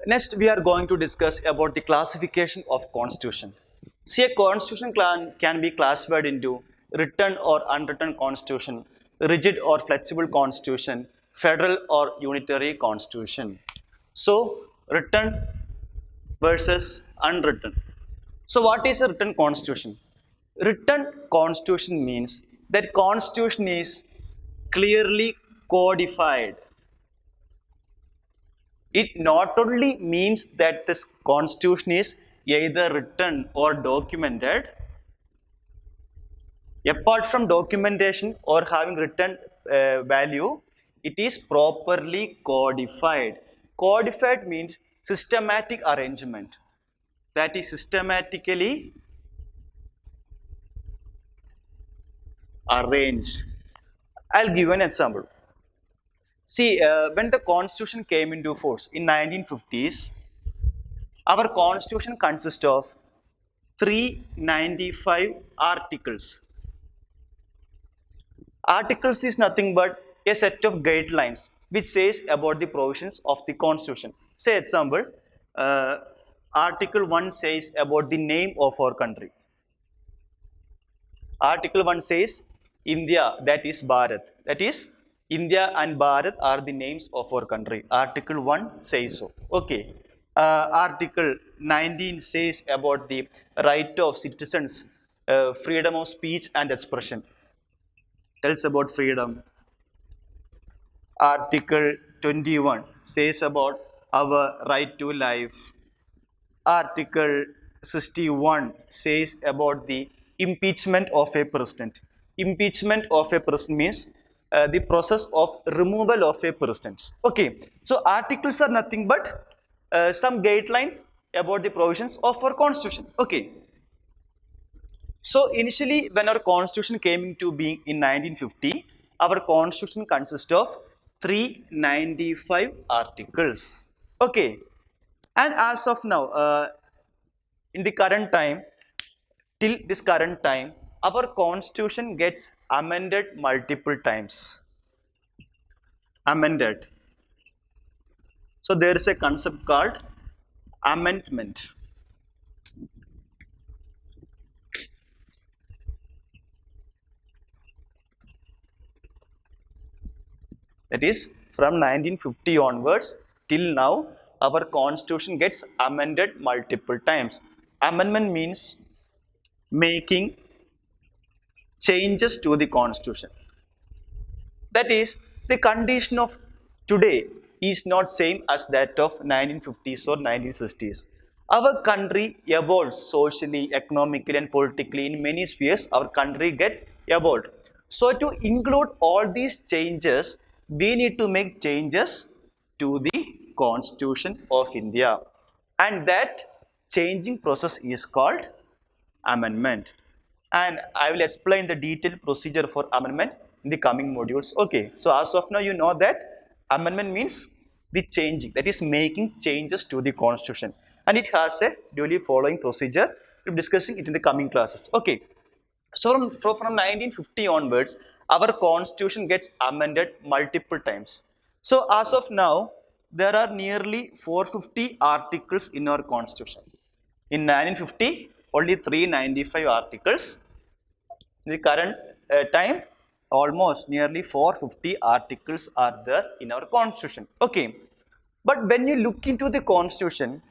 Next, we are going to discuss about the classification of constitution. See, a constitution can be classified into written or unwritten constitution, rigid or flexible constitution, federal or unitary constitution. So, written versus unwritten. So, what is a written constitution? Written constitution means that constitution is clearly codified. It not only means that this constitution is either written or documented. Apart from documentation or having written value, it is properly codified. Codified means systematic arrangement. That is systematically arranged. I'll give an example. See, when the constitution came into force in 1950s, our constitution consists of 395 articles. Articles is nothing but a set of guidelines which says about the provisions of the constitution. Say example, Article 1 says about the name of our country. Article 1 says India, that is Bharat. That is, India and Bharat are the names of our country. Article 1 says so. Okay. Article 19 says about the right of citizens, freedom of speech and expression. Tells about freedom. Article 21 says about our right to life. Article 61 says about the impeachment of a president. Impeachment of a president means the process of removal of a president. Okay, so articles are nothing but some guidelines about the provisions of our constitution. Okay, so initially when our constitution came into being in 1950, our constitution consists of 395 articles. Okay, and as of now, in the current time, till this current time, our constitution gets amended multiple times. Amended. So there is a concept called amendment. That is, from 1950 onwards till now, our constitution gets amended multiple times. Amendment means making changes to the constitution. That is, the condition of today is not same as that of 1950s or 1960s. Our country evolves socially, economically and politically in many spheres. Our country get evolved. So to include all these changes, we need to make changes to the Constitution of India. And that changing process is called amendment. And I will explain the detailed procedure for amendment in the coming modules. Okay, so as of now you know that amendment means the changing, that is making changes to the constitution, and it has a duly following procedure. We'll be discussing it in the coming classes. Okay, so from 1950 onwards, our constitution gets amended multiple times. So as of now, there are nearly 450 articles in our constitution. In 1950, only 395 articles. In the current time, almost nearly 450 articles are there in our constitution. Okay, but when you look into the constitution,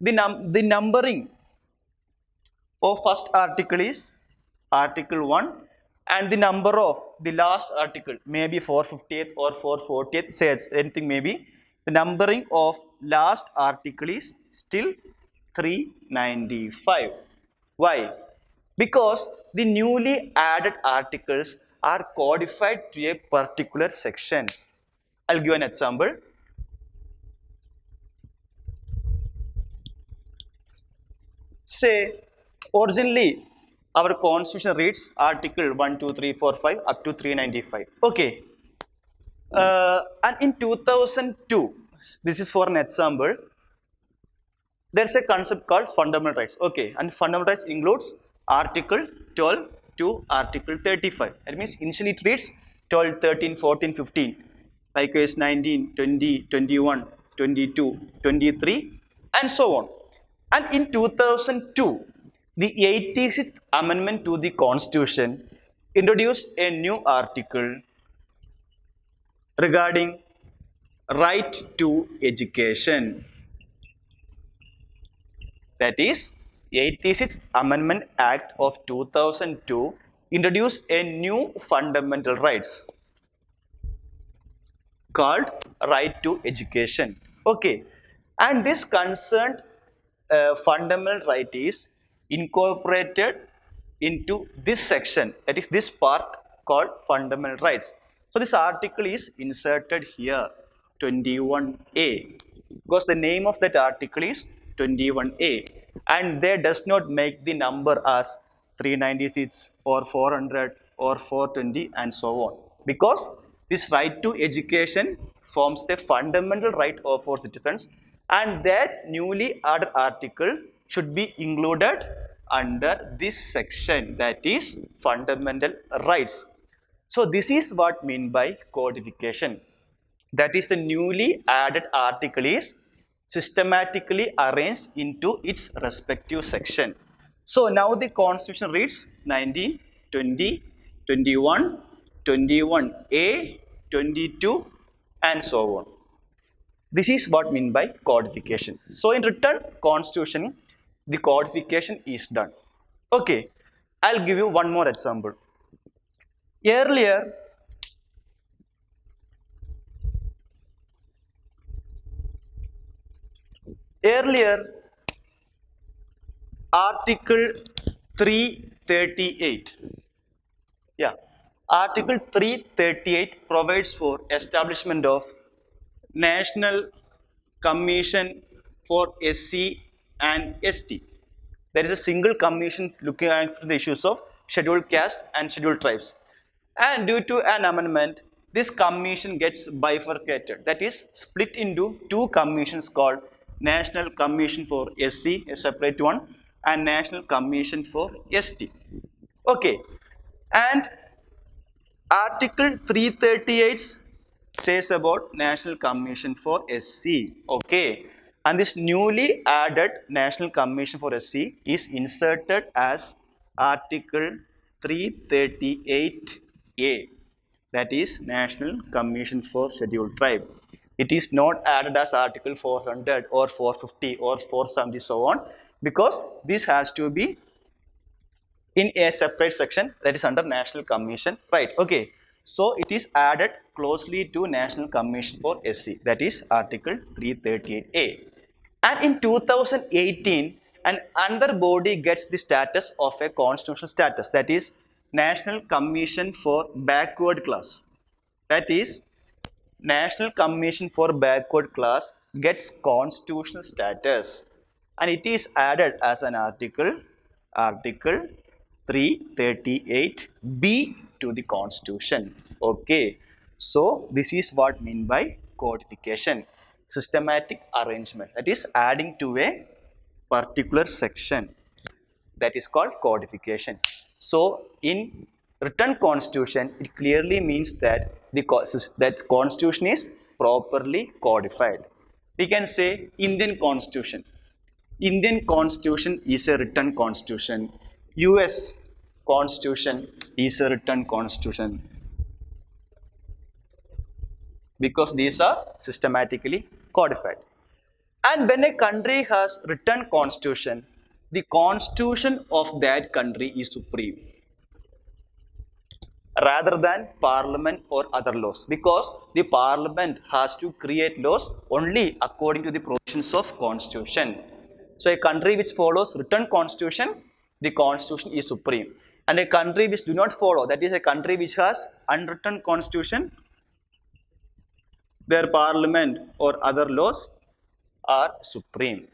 the numbering of first article is article 1, and the number of the last article maybe 450th or 440th, say anything maybe. The numbering of last article is still 395. Why? Because the newly added articles are codified to a particular section. I'll give an example. Say, originally our constitution reads article 1, 2, 3, 4, 5 up to 395. Okay. And in 2002, this is for an example, there's a concept called fundamental rights. Okay, and fundamental rights includes article 12 to article 35. That means initially it reads 12, 13, 14, 15. Likewise 19, 20, 21, 22, 23, and so on. And in 2002, the 86th Amendment to the Constitution introduced a new article regarding right to education. That is, 86th Amendment Act of 2002 introduced a new fundamental rights called right to education. Okay, and this concerned fundamental right is incorporated into this section, that is this part called fundamental rights. So this article is inserted here, 21A, because the name of that article is 21A, and there does not make the number as 396 or 400 or 420 and so on, because this right to education forms the fundamental right of our citizens, and that newly added article should be included under this section, that is fundamental rights. So this is what mean by codification. That is, the newly added article is systematically arranged into its respective section. So now the Constitution reads 19, 20, 21, 21A, 22 and so on. This is what mean by codification. So in written Constitution, the codification is done. Okay, I'll give you one more example. Earlier, Article 338. Yeah, Article 338 provides for establishment of National Commission for SC and ST. There is a single commission looking at the issues of scheduled caste and scheduled tribes. And due to an amendment, this commission gets bifurcated. That is, split into two commissions called National Commission for SC, a separate one, and National Commission for ST. Okay, and Article 338 says about National Commission for SC. Okay, and this newly added National Commission for SC is inserted as Article 338A, that is National Commission for Scheduled Tribe. It is not added as Article 400 or 450 or 470 so on, because this has to be in a separate section, that is under National Commission, right? Okay, so it is added closely to National Commission for SC, that is Article 338A. And in 2018, another body gets the status of a constitutional status, that is National Commission for Backward Class. That is, National Commission for Backward Class gets constitutional status, and it is added as an article 338B to the Constitution. Okay, so this is what mean by codification, systematic arrangement, that is adding to a particular section, that is called codification. So in written Constitution, it clearly means that that Constitution is properly codified. We can say Indian Constitution. Indian Constitution is a written Constitution. US Constitution is a written Constitution, because these are systematically codified. And when a country has written Constitution, the Constitution of that country is supreme, rather than Parliament or other laws, because the Parliament has to create laws only according to the provisions of Constitution. So a country which follows written Constitution, the Constitution is supreme. And a country which do not follow, that is a country which has unwritten Constitution, their Parliament or other laws are supreme.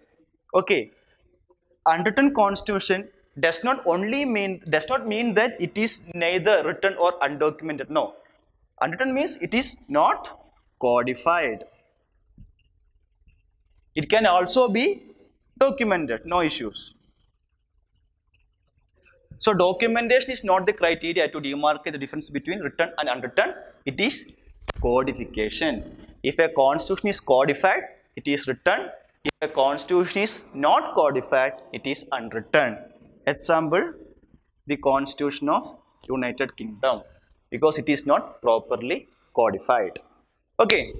Okay, unwritten Constitution does not mean that it is neither written or undocumented. No, unwritten means it is not codified. It can also be documented, no issues. So documentation is not the criteria to demarcate the difference between written and unwritten. It is codification. If a constitution is codified, it is written. If a constitution is not codified, it is unwritten. Example, the Constitution of United Kingdom, because it is not properly codified. Okay,